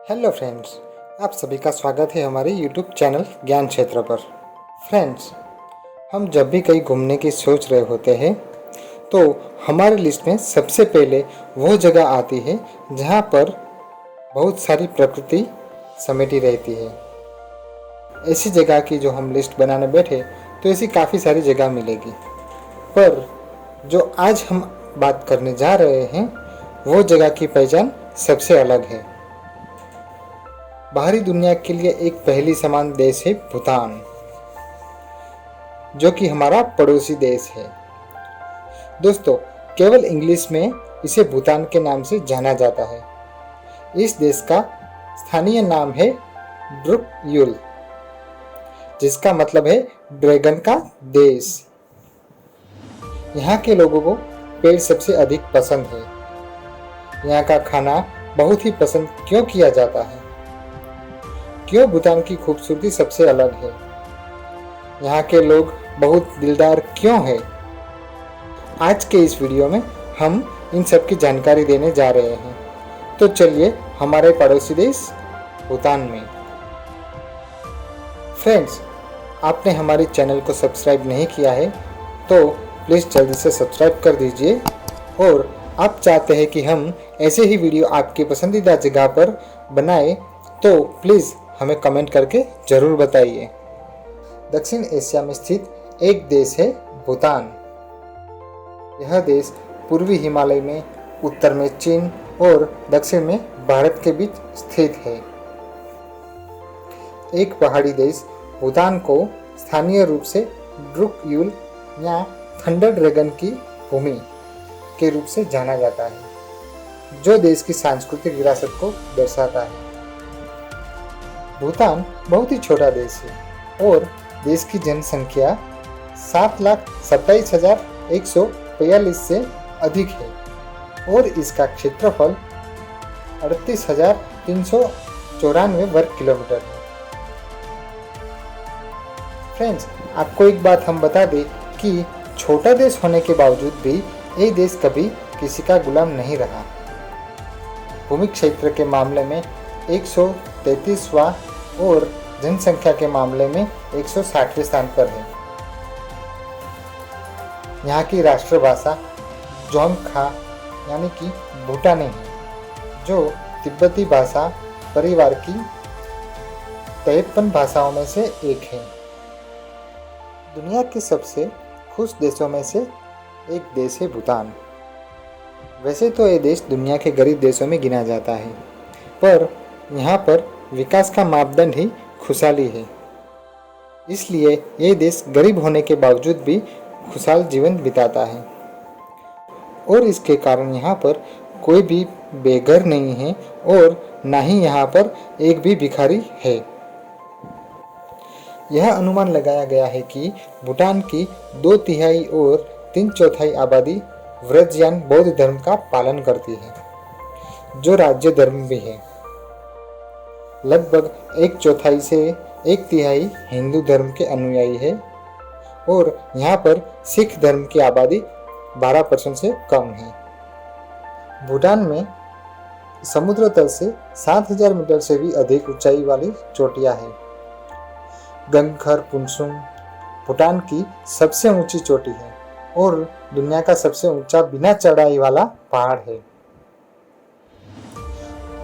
Hello friends, आप सभी का स्वागत है हमारे यूट्यूब चैनल ज्ञान क्षेत्र पर। फ्रेंड्स, हम जब भी कहीं घूमने की सोच रहे होते हैं तो हमारे लिस्ट में सबसे पहले वो जगह आती है जहाँ पर बहुत सारी प्रकृति समेटी रहती है। ऐसी जगह की जो हम लिस्ट बनाने बैठे तो ऐसी काफ़ी सारी जगह मिलेगी, पर जो आज हम बात करने जा रहे हैं वो जगह की पहचान सबसे अलग है। बाहरी दुनिया के लिए एक पहली समान देश है भूटान, जो कि हमारा पड़ोसी देश है। दोस्तों, केवल इंग्लिश में इसे भूटान के नाम से जाना जाता है। इस देश का स्थानीय नाम है ड्रुक यूल, जिसका मतलब है ड्रैगन का देश। यहाँ के लोगों को पेड़ सबसे अधिक पसंद है। यहाँ का खाना बहुत ही पसंद क्यों किया जाता है? क्यों भूटान की खूबसूरती सबसे अलग है? यहाँ के लोग बहुत दिलदार क्यों हैं? आज के इस वीडियो में हम इन सब की जानकारी देने जा रहे हैं। तो चलिए हमारे पड़ोसी देश भूटान में। फ्रेंड्स, आपने हमारे चैनल को सब्सक्राइब नहीं किया है तो प्लीज़ जल्दी से सब्सक्राइब कर दीजिए, और आप चाहते हैं कि हम ऐसे ही वीडियो आपकी पसंदीदा जगह पर बनाएं तो प्लीज़ हमें कमेंट करके ज़रूर बताइए। दक्षिण एशिया में स्थित एक देश है भूटान। यह देश पूर्वी हिमालय में, उत्तर में चीन और दक्षिण में भारत के बीच स्थित है। एक पहाड़ी देश भूटान को स्थानीय रूप से ड्रुक यूल या थंडर ड्रैगन की भूमि के रूप से जाना जाता है, जो देश की सांस्कृतिक विरासत को दर्शाता है। भूटान बहुत ही छोटा देश है और देश की जनसंख्या 7,27,142 से अधिक है और इसका क्षेत्रफल 38,394 वर्ग किलोमीटर है। फ्रेंड्स, आपको एक बात हम बता दें कि छोटा देश होने के बावजूद भी ये देश कभी किसी का गुलाम नहीं रहा। भूमि क्षेत्र के मामले में 133वां और जनसंख्या के मामले में 160वें स्थान पर है। यहाँ की राष्ट्रभाषा जोंगखा यानी कि भूटानी है, जो तिब्बती भाषा परिवार की 53 भाषाओं में से एक है। दुनिया के सबसे खुश देशों में से एक देश है भूटान। वैसे तो ये देश दुनिया के गरीब देशों में गिना जाता है, पर यहाँ पर विकास का मापदंड ही खुशहाली है। इसलिए ये देश गरीब होने के बावजूद भी खुशहाल जीवन बिताता है और इसके कारण यहाँ पर कोई भी बेघर नहीं है और ना ही यहाँ पर एक भी भिखारी है। यह अनुमान लगाया गया है कि भूटान की 2/3 और 3/4 आबादी व्रजयान बौद्ध धर्म का पालन करती है, जो राज्य धर्म भी है। लगभग 1/4 से 1/3 हिंदू धर्म के अनुयायी है और यहाँ पर सिख धर्म की आबादी 12% से कम है। भूटान में समुद्र तल से 7,000 मीटर से भी अधिक ऊंचाई वाली चोटियाँ हैं। गंगखर पुनसुम भूटान की सबसे ऊंची चोटी है और दुनिया का सबसे ऊंचा बिना चढ़ाई वाला पहाड़ है।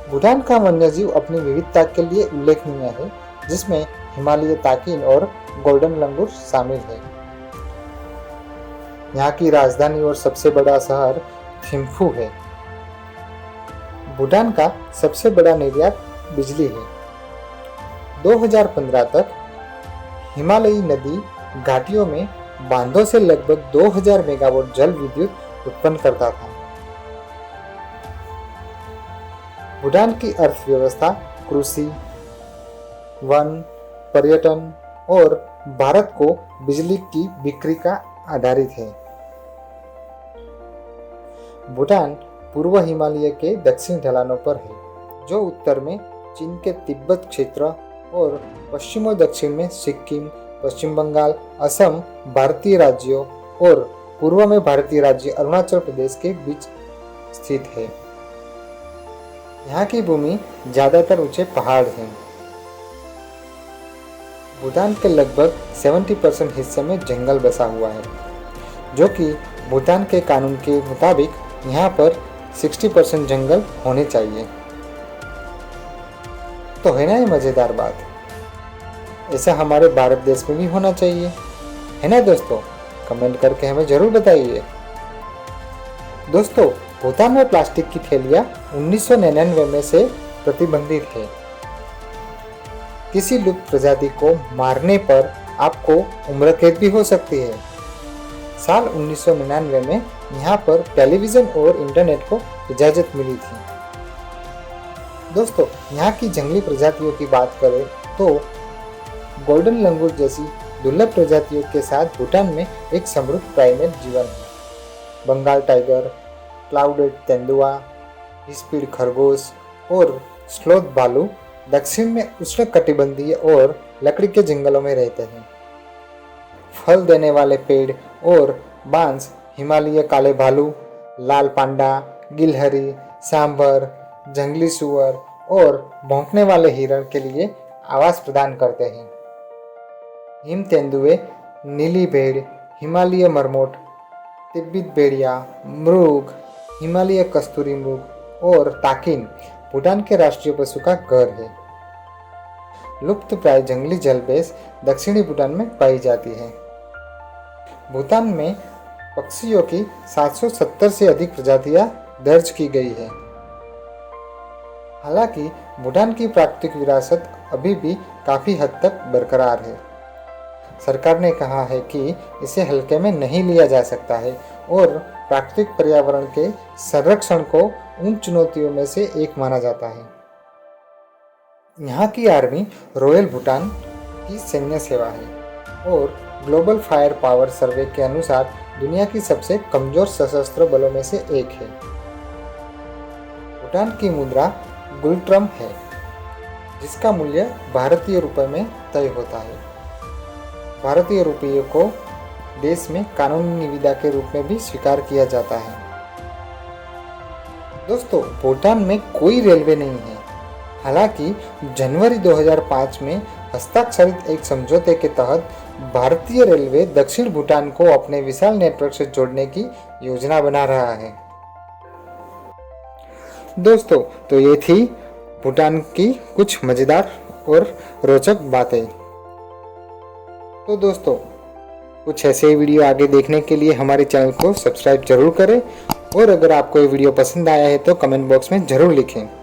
भूटान का वन्यजीव अपनी विविधता के लिए उल्लेखनीय है, जिसमें हिमालयी ताकिन और गोल्डन लंगूर शामिल है। यहाँ की राजधानी और सबसे बड़ा शहर थिम्फू है। भूटान का सबसे बड़ा निर्यात बिजली है। 2015 तक हिमालयी नदी घाटियों में बांधों से लगभग 2000 मेगावाट जल विद्युत उत्पन्न करता था। भूटान की अर्थव्यवस्था कृषि, वन, पर्यटन और भारत को बिजली की बिक्री का आधारित है। भूटान पूर्व हिमालय के दक्षिण ढलानों पर है, जो उत्तर में चीन के तिब्बत क्षेत्र और पश्चिम और दक्षिण में सिक्किम, पश्चिम बंगाल, असम भारतीय राज्यों और पूर्व में भारतीय राज्य अरुणाचल प्रदेश के बीच स्थित है। यहाँ की भूमि ज़्यादातर ऊंचे पहाड़ हैं। भूटान के लगभग 70% हिस्से में जंगल बसा हुआ है, जो कि भूटान के कानून के मुताबिक यहाँ पर 60% जंगल होने चाहिए। तो है ना ये मज़ेदार बात। ऐसा हमारे भारत देश में भी होना चाहिए, है ना दोस्तों? कमेंट करके हमें ज़रूर बताइए। दोस्तों, भूटान में प्लास्टिक की थैलियाँ 1999 में से प्रतिबंधित है। किसी लुप्त प्रजाति को मारने पर आपको उम्र कैद भी हो सकती है। साल 1999 में यहाँ पर टेलीविज़न और इंटरनेट को इजाज़त मिली थी। दोस्तों, यहाँ की जंगली प्रजातियों की बात करें तो गोल्डन लंगूर जैसी दुर्लभ प्रजातियों के साथ भूटान में एक समृद्ध प्राइमेट जीवन है। बंगाल टाइगर, क्लाउडेड तेंदुआ, हिस्पीड खरगोश और स्लोथ भालू दक्षिण में उष्णकटिबंधीय और लकड़ी के जंगलों में रहते हैं। फल देने वाले पेड़ और बांस हिमालय काले भालू, लाल पांडा, गिलहरी, सांभर, जंगली सुअर और भौंकने वाले हिरण के लिए आवास प्रदान करते हैं। हिम तेंदुए, नीली भेड़, हिमालय मरमोट, तिब्बत भेड़िया, मृग, हिमालय कस्तूरी मृग और ताकिन भूटान के राष्ट्रीय पशु का घर है। लुप्त प्राय जंगली जलबेस दक्षिणी भूटान में पाई जाती है। भूटान में पक्षियों की 770 से अधिक प्रजातियां दर्ज की गई है। हालांकि भूटान की प्राकृतिक विरासत अभी भी काफ़ी हद तक बरकरार है। सरकार ने कहा है कि इसे हल्के में नहीं लिया जा सकता है और प्राकृतिक पर्यावरण के संरक्षण को उन चुनौतियों में से एक माना जाता है। यहाँ की आर्मी रॉयल भूटान की सैन्य सेवा है और ग्लोबल फायर पावर सर्वे के अनुसार दुनिया की सबसे कमजोर सशस्त्र बलों में से एक है। भूटान की मुद्रा गुलट्रम है, जिसका मूल्य भारतीय रुपये में तय होता है। भारतीय रुपये को देश में कानूनी निविदा के रूप में भी स्वीकार किया जाता है। दोस्तों, भूटान में कोई रेलवे नहीं है। हालांकि जनवरी 2005 में हस्ताक्षरित एक समझौते के तहत भारतीय रेलवे दक्षिण भूटान को अपने विशाल नेटवर्क से जोड़ने की योजना बना रहा है। दोस्तों, तो ये थी भूटान की कुछ मज़ेदार और रोचक बातें। तो दोस्तों, कुछ ऐसे ही वीडियो आगे देखने के लिए हमारे चैनल को सब्सक्राइब जरूर करें और अगर आपको ये वीडियो पसंद आया है तो कमेंट बॉक्स में ज़रूर लिखें।